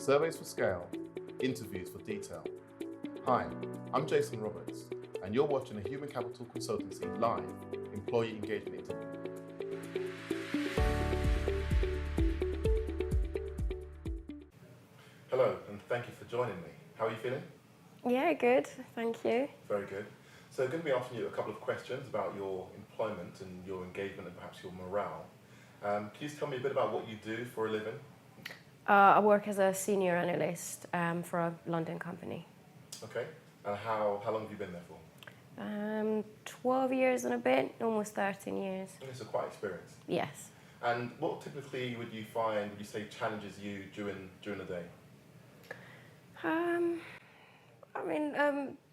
surveys for scale, interviews for detail. Hi, I'm Jason Roberts, and you're watching a Human Capital Consultancy live employee engagement interview. Hello, and thank you for joining me. How are you feeling? Yeah, good, thank you. Very good. So I'm going to be asking you a couple of questions about your employment and your engagement and perhaps your morale. Please tell me a bit about what you do for a living. I work as a senior analyst for a London company. Okay. And how long have you been there for? 12 years and a bit, almost 13 years. Okay, so quite experienced. Yes. And what typically would you say challenges you during the day?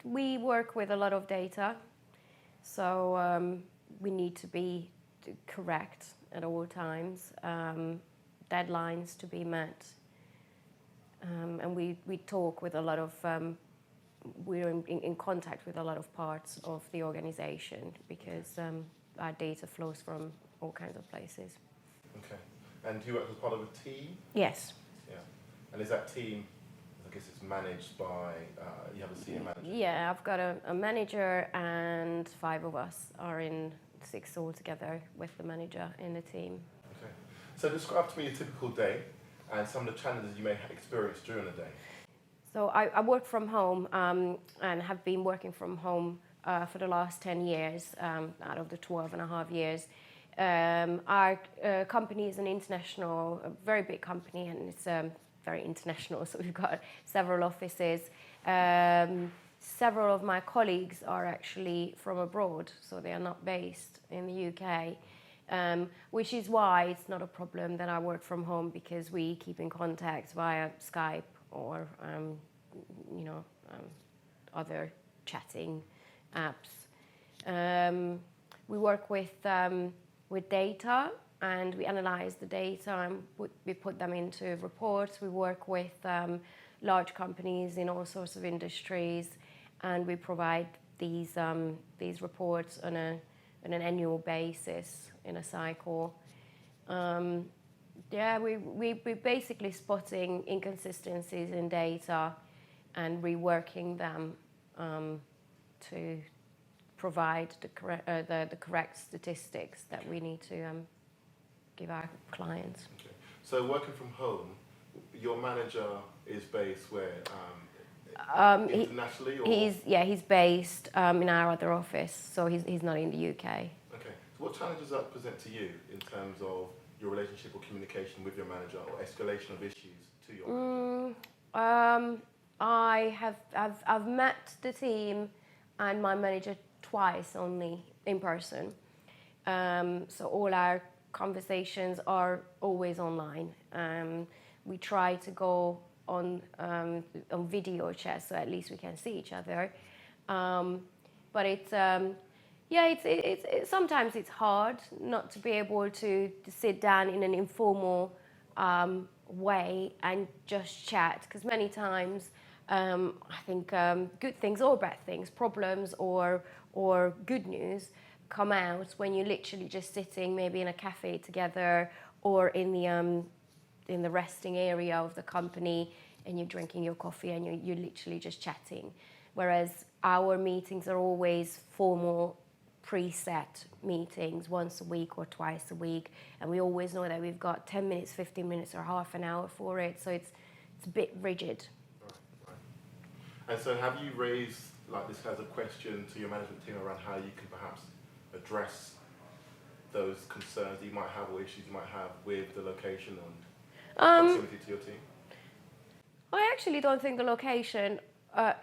We work with a lot of data, so we need to be correct at all times, deadlines to be met, and we talk with a lot of, we're in contact with a lot of parts of the organization because our data flows from all kinds of places. Okay. And do you work as part of a team? Yes. Yeah. And is that team, I guess it's managed by, you have a senior manager? Yeah, I've got a manager and 5 of us are in 6 altogether with the manager in the team. Okay. So describe to me a typical day and some of the challenges you may experience during the day. So I work from home and have been working from home for the last 10 years out of the 12 and a half years. Our company is an international, a very big company, and it's very international, so we've got several offices. Several of my colleagues are actually from abroad, so they are not based in the UK, which is why it's not a problem that I work from home, because we keep in contact via Skype or other chatting apps. We work with data, and we analyze the data and we put them into reports. We work with large companies in all sorts of industries, and we provide these reports on an annual basis in a cycle. We're basically spotting inconsistencies in data and reworking them to provide the correct statistics that we need to give our clients. Okay. So working from home, your manager is based where? Internationally? He's based in our other office, so he's not in the UK. Okay. So what challenges does that present to you in terms of your relationship or communication with your manager, or escalation of issues to your manager? I've met the team and my manager twice only in person. So all our conversations are always online. We try to go on video chat, so at least we can see each other. But it's sometimes it's hard not to be able to sit down in an informal way and just chat, because many times I think good things or bad things, problems or good news come out when you're literally just sitting maybe in a cafe together or in the resting area of the company, and you're drinking your coffee and you're literally just chatting. Whereas our meetings are always formal, preset meetings once a week or twice a week, and we always know that we've got 10 minutes, 15 minutes or half an hour for it, so it's a bit rigid. Right. And so have you raised this as a question to your management team around how you can perhaps address those concerns that you might have or issues you might have with the location and proximity to your team? I actually don't think the location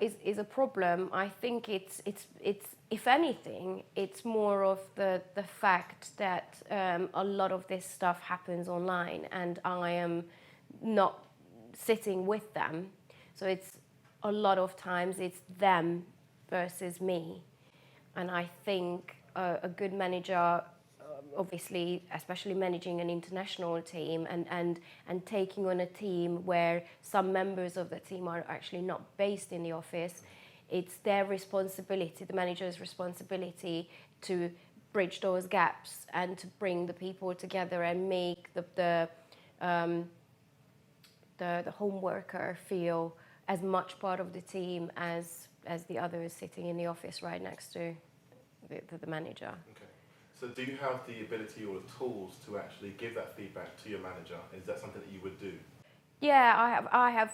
is a problem. I think it's if anything, it's more of the fact that a lot of this stuff happens online, and I am not sitting with them. So it's a lot of times it's them versus me, and I think a good manager, obviously, especially managing an international team and taking on a team where some members of the team are actually not based in the office, it's their responsibility, the manager's responsibility, to bridge those gaps and to bring the people together and make the home worker feel as much part of the team as the others sitting in the office right next to the manager. Okay. So do you have the ability or the tools to actually give that feedback to your manager? Is that something that you would do? Yeah, I've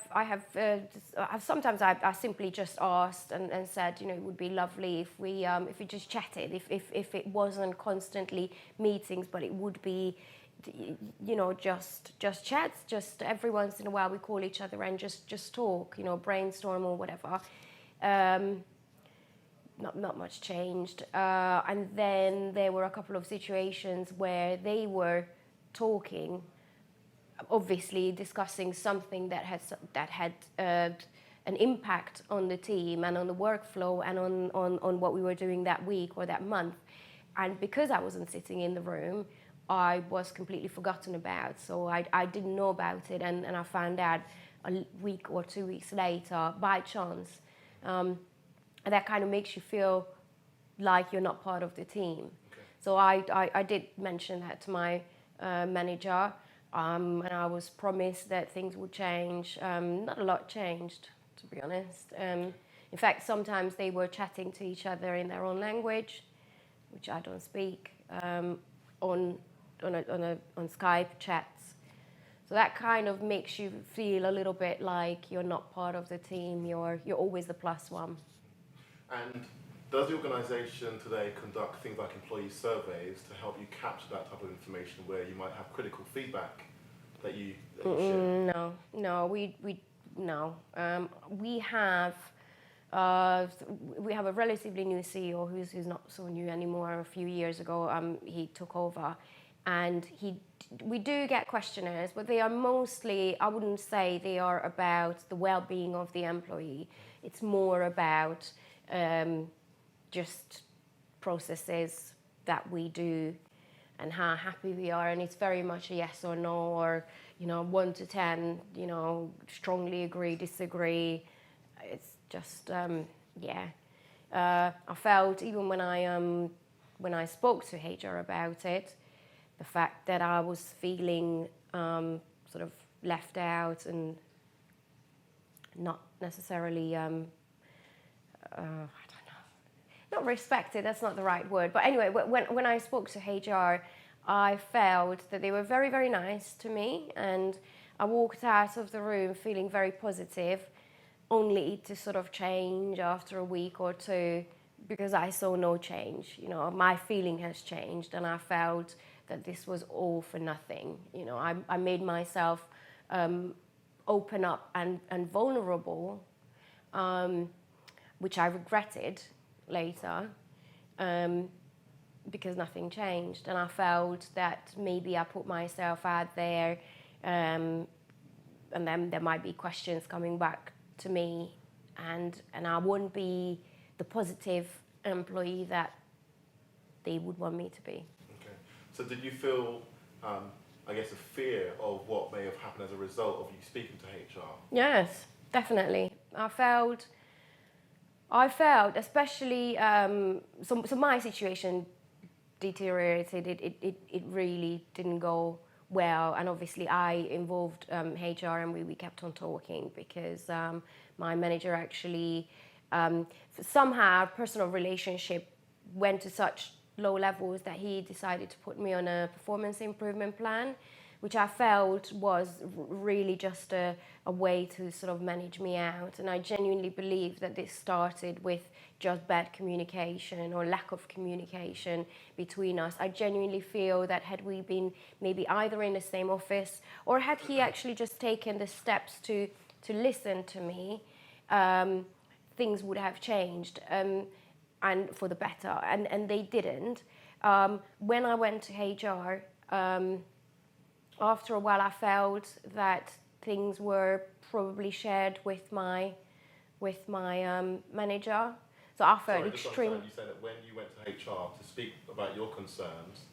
sometimes I simply just asked and said, you know, it would be lovely if we just chatted, if it wasn't constantly meetings, but it would be, you know, just chats, just every once in a while we call each other and just talk, you know, brainstorm or whatever. Not much changed, and then there were a couple of situations where they were talking, obviously discussing something that had an impact on the team and on the workflow and on what we were doing that week or that month. And because I wasn't sitting in the room, I was completely forgotten about. So I didn't know about it, and I found out a week or 2 weeks later by chance. And that kind of makes you feel like you're not part of the team. Okay. So I did mention that to my manager. And I was promised that things would change. Not a lot changed, to be honest. In fact, sometimes they were chatting to each other in their own language, which I don't speak, on Skype chats. So that kind of makes you feel a little bit like you're not part of the team. You're always the plus one. And does the organisation today conduct things like employee surveys to help you capture that type of information where you might have critical feedback that you share? No, no. We have a relatively new CEO who's not so new anymore. A few years ago, he took over, and we do get questionnaires, but they are mostly, I wouldn't say they are about the well-being of the employee. It's more about just processes that we do and how happy we are, and it's very much a yes or no, or, you know, 1 to 10, you know, strongly agree, disagree. It's just I felt even when I spoke to HR about it, the fact that I was feeling sort of left out and not necessarily I don't know, not respected, that's not the right word, but anyway, when I spoke to HR, I felt that they were very, very nice to me, and I walked out of the room feeling very positive, only to sort of change after a week or two, because I saw no change. You know, my feeling has changed, and I felt that this was all for nothing. You know, I made myself open up and vulnerable, which I regretted later, because nothing changed, and I felt that maybe I put myself out there, and then there might be questions coming back to me, and I wouldn't be the positive employee that they would want me to be. Okay. So did you feel, I guess, a fear of what may have happened as a result of you speaking to HR? Yes, definitely. I felt, especially, so my situation deteriorated. It really didn't go well, and obviously I involved HR, and we kept on talking, because my manager actually, somehow our personal relationship went to such low levels that he decided to put me on a performance improvement plan, which I felt was really just a way to sort of manage me out. And I genuinely believe that this started with just bad communication or lack of communication between us. I genuinely feel that had we been maybe either in the same office, or had he actually just taken the steps to listen to me, things would have changed, and for the better, and they didn't. When I went to HR, after a while I felt that things were probably shared with my manager. So I felt extreme. You said that when you went to HR to speak about your concerns,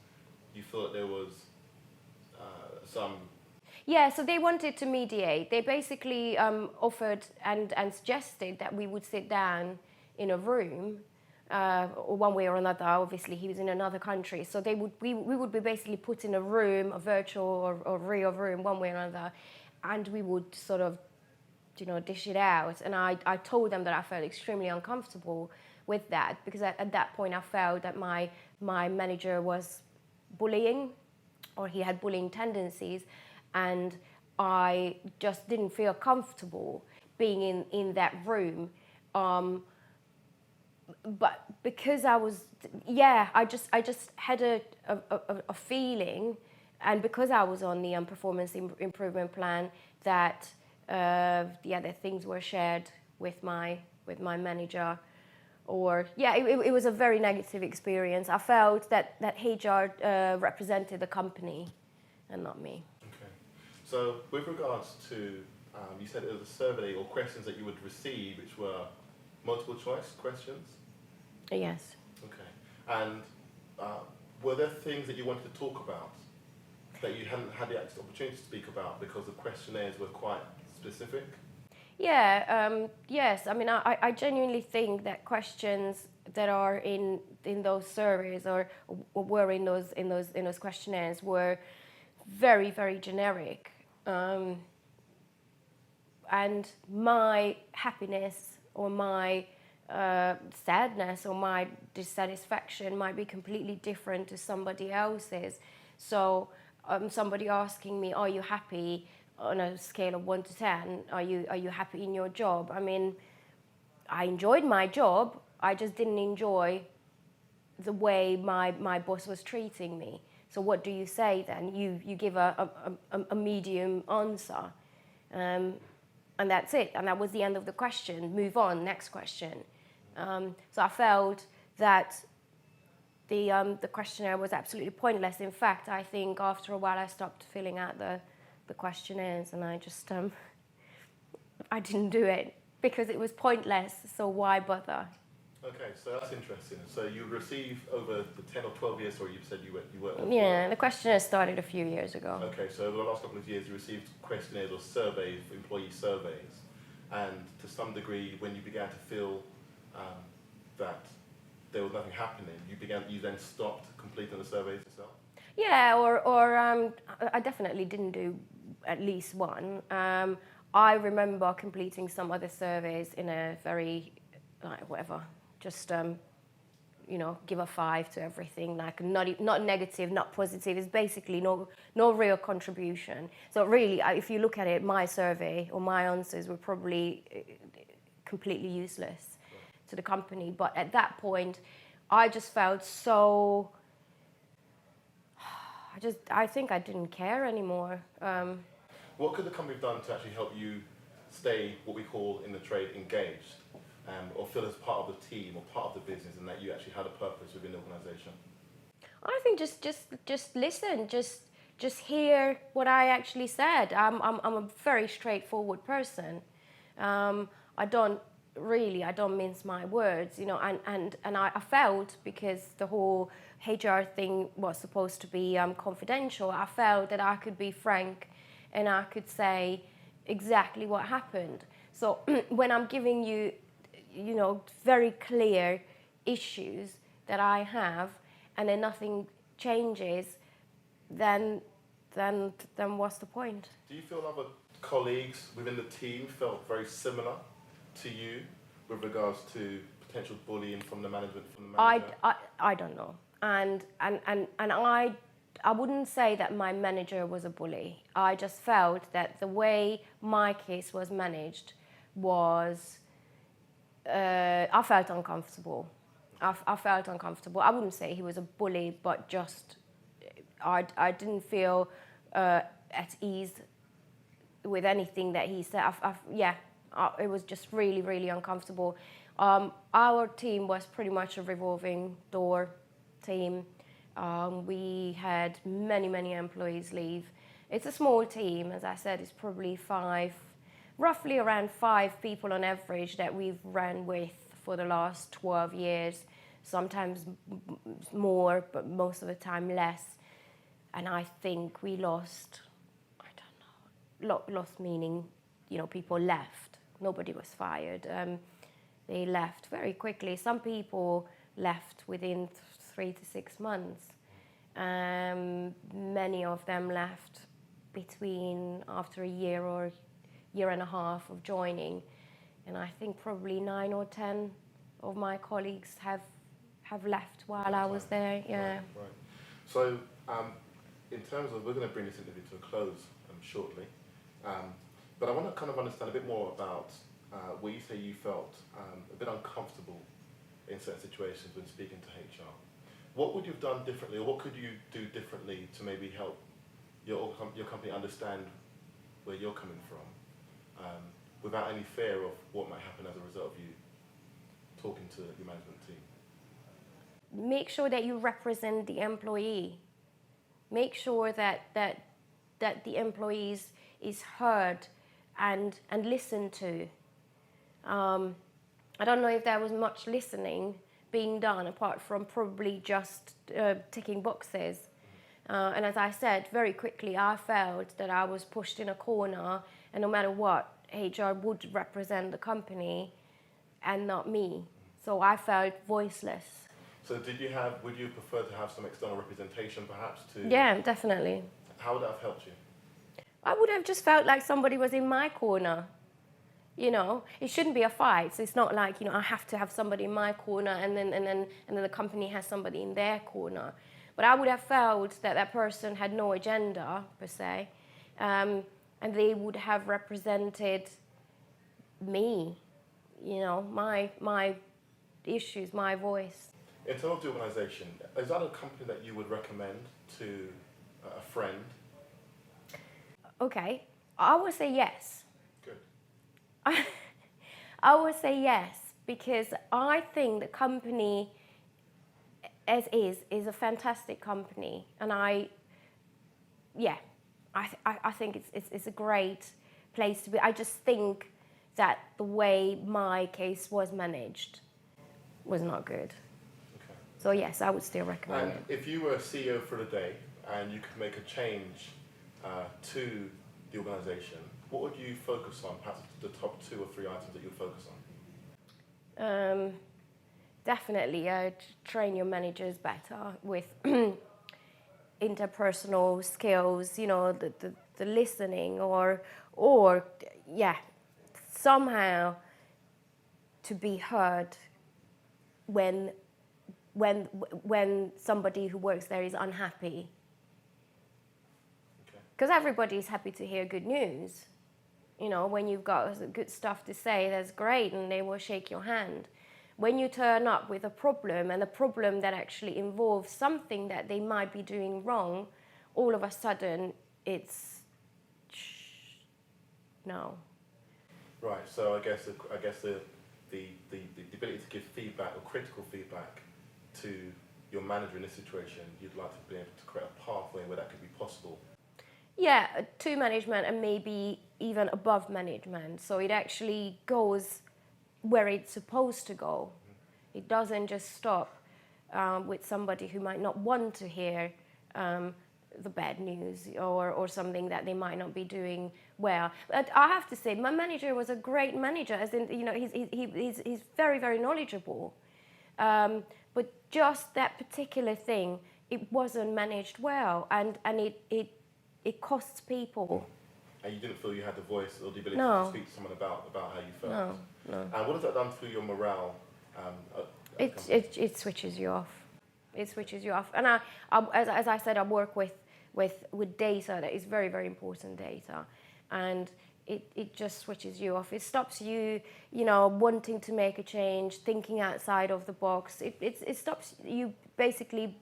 you thought there was some... Yeah, so they wanted to mediate. They basically offered and suggested that we would sit down in a room, or one way or another. Obviously, he was in another country, so we would be basically put in a room, a virtual or real room, one way or another, and we would sort of, dish it out. And I told them that I felt extremely uncomfortable with that, because at that point I felt that my manager was bullying, or he had bullying tendencies, and I just didn't feel comfortable being in that room. But because I was, I just had a feeling, and because I was on the performance improvement plan, that the things were shared with my manager, or it was a very negative experience. I felt that HR represented the company and not me. Okay. So with regards to, you said it was a survey or questions that you would receive, which were multiple choice questions? Yes. Okay. And were there things that you wanted to talk about that you hadn't had the opportunity to speak about because the questionnaires were quite specific? Yes. I mean, I genuinely think that questions that are in those surveys, or were in those questionnaires, were very, very generic. And my happiness, or my sadness, or my dissatisfaction might be completely different to somebody else's. So somebody asking me, "Are you happy?" on a scale of 1 to 10, are you happy in your job? I mean, I enjoyed my job. I just didn't enjoy the way my boss was treating me. So what do you say then? You give a medium answer, and that's it. And that was the end of the question. Move on, next question. So I felt that the questionnaire was absolutely pointless. In fact, I think after a while I stopped filling out the questionnaires, and I just I didn't do it because it was pointless. So why bother? Okay, so that's interesting. So you received over the 10 or 12 years, or you said you worked. Yeah, the questionnaire started a few years ago. Okay, so over the last couple of years you received questionnaires or surveys, employee surveys, and to some degree when you began to feel that there was nothing happening, you then stopped completing the surveys yourself? Yeah, or I definitely didn't do at least one. I remember completing some other surveys in a very, just give a 5 to everything, like not negative, not positive. It's basically no real contribution. So really, if you look at it, my survey or my answers were probably completely useless to the company. But at that point, I just felt so. I think I didn't care anymore. What could the company have done to actually help you stay, what we call in the trade, engaged, or feel as part of the team or part of the business, and that you actually had a purpose within the organisation? I think just listen, just hear what I actually said. I'm a very straightforward person. I don't mince my words, and I felt, because the whole HR thing was supposed to be confidential, I felt that I could be frank and I could say exactly what happened. So when I'm giving you, very clear issues that I have, and then nothing changes, then what's the point? Do you feel other colleagues within the team felt very similar to you with regards to potential bullying from the manager? I don't know, and I wouldn't say that my manager was a bully. I just felt that the way my case was managed was, I felt uncomfortable. I felt uncomfortable. I wouldn't say he was a bully, but just I didn't feel at ease with anything that he said. It was just really, really uncomfortable. Our team was pretty much a revolving door team. We had many employees leave. It's a small team, as I said. It's probably roughly around 5 people on average that we've ran with for the last 12 years. Sometimes more, but most of the time less. And I think we lost, lost meaning, people left. Nobody was fired. They left very quickly. Some people left within 3 to 6 months. Many of them left after a year or year and a half of joining, and I think probably 9 or 10 of my colleagues have left while I was there. Yeah. Right. So, in terms of, we're going to bring this interview to a close shortly, but I want to kind of understand a bit more about where you say you felt a bit uncomfortable in certain situations when speaking to HR. What would you have done differently, or what could you do differently to maybe help your company understand where you're coming from, without any fear of what might happen as a result of you talking to your management team? Make sure that you represent the employee. Make sure that the employees is heard and listened to. I don't know if there was much listening being done apart from probably just ticking boxes. And as I said, very quickly I felt that I was pushed in a corner, and no matter what, HR would represent the company and not me. So I felt voiceless. So would you prefer to have some external representation perhaps to... Yeah, definitely. How would that have helped you? I would have just felt like somebody was in my corner. You know, it shouldn't be a fight. So it's not like, you know, I have to have somebody in my corner and then the company has somebody in their corner. But I would have felt that that person had no agenda per se, and they would have represented me, you know, my issues, my voice. In terms of the organisation, is that a company that you would recommend to a friend? Okay, I would say yes. Good. I would say yes, because I think the company as is a fantastic company, and I think it's a great place to be. I just think that the way my case was managed was not good. Okay. So yes, I would still recommend it. If you were a CEO for the day and you could make a change to the organisation, what would you focus on? Perhaps the top 2 or 3 items that you'd focus on? Definitely, train your managers better with interpersonal skills. You know, the listening, or somehow to be heard when somebody who works there is unhappy. Because everybody's happy to hear good news. You know, when you've got good stuff to say, that's great, and they will shake your hand. When you turn up with a problem, and a problem that actually involves something that they might be doing wrong, all of a sudden it's no. Right. So I guess the ability to give feedback or critical feedback to your manager in this situation, you'd like to be able to create a pathway where that could be possible. Yeah, to management and maybe even above management. So it actually goes where it's supposed to go. Mm-hmm. It doesn't just stop with somebody who might not want to hear the bad news or something that they might not be doing well. But I have to say, my manager was a great manager, as in, you know, he's very, very knowledgeable. But just that particular thing, it wasn't managed well, and it costs people. And you didn't feel you had the voice or the ability No. to speak to someone about how you felt? No. And what has that done for your morale? It switches you off. It switches you off. And as I said, I work with data that is very, very important data. And it just switches you off. It stops you, you know, wanting to make a change, thinking outside of the box. It stops you basically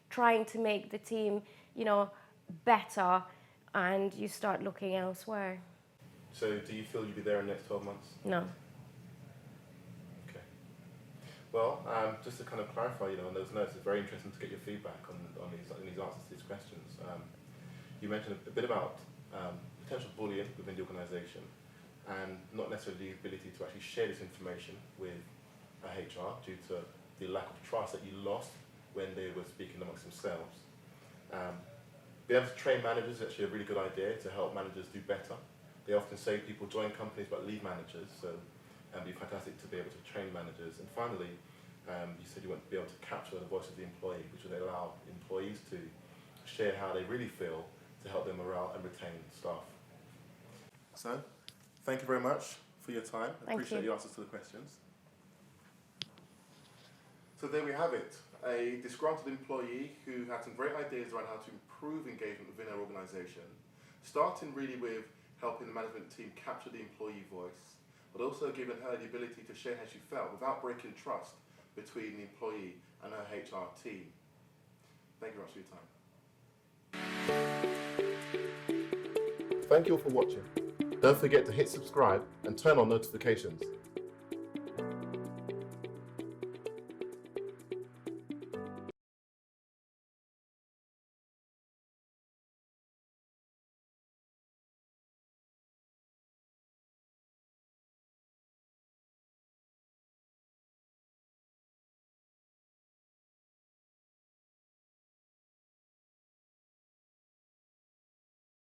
trying to make the team, you know, better, and you start looking elsewhere. So do you feel you'll be there in the next 12 months? No. Okay. Well, just to kind of clarify, you know, on those notes, it's very interesting to get your feedback on these answers to these questions. You mentioned a bit about potential bullying within the organisation, and not necessarily the ability to actually share this information with HR due to the lack of trust that you lost when they were speaking amongst themselves. Being able to train managers is actually a really good idea to help managers do better. They often say people join companies but leave managers, so it'd be fantastic to be able to train managers. And finally, you said you want to be able to capture the voice of the employee, which would allow employees to share how they really feel, to help them morale and retain staff. So, thank you very much for your time. I appreciate your answers to the questions. So there we have it, a disgruntled employee who had some great ideas around how to improve engagement within our organisation, starting really with helping the management team capture the employee voice, but also giving her the ability to share how she felt without breaking trust between the employee and her HR team. Thank you very much for your time. Thank you all for watching. Don't forget to hit subscribe and turn on notifications.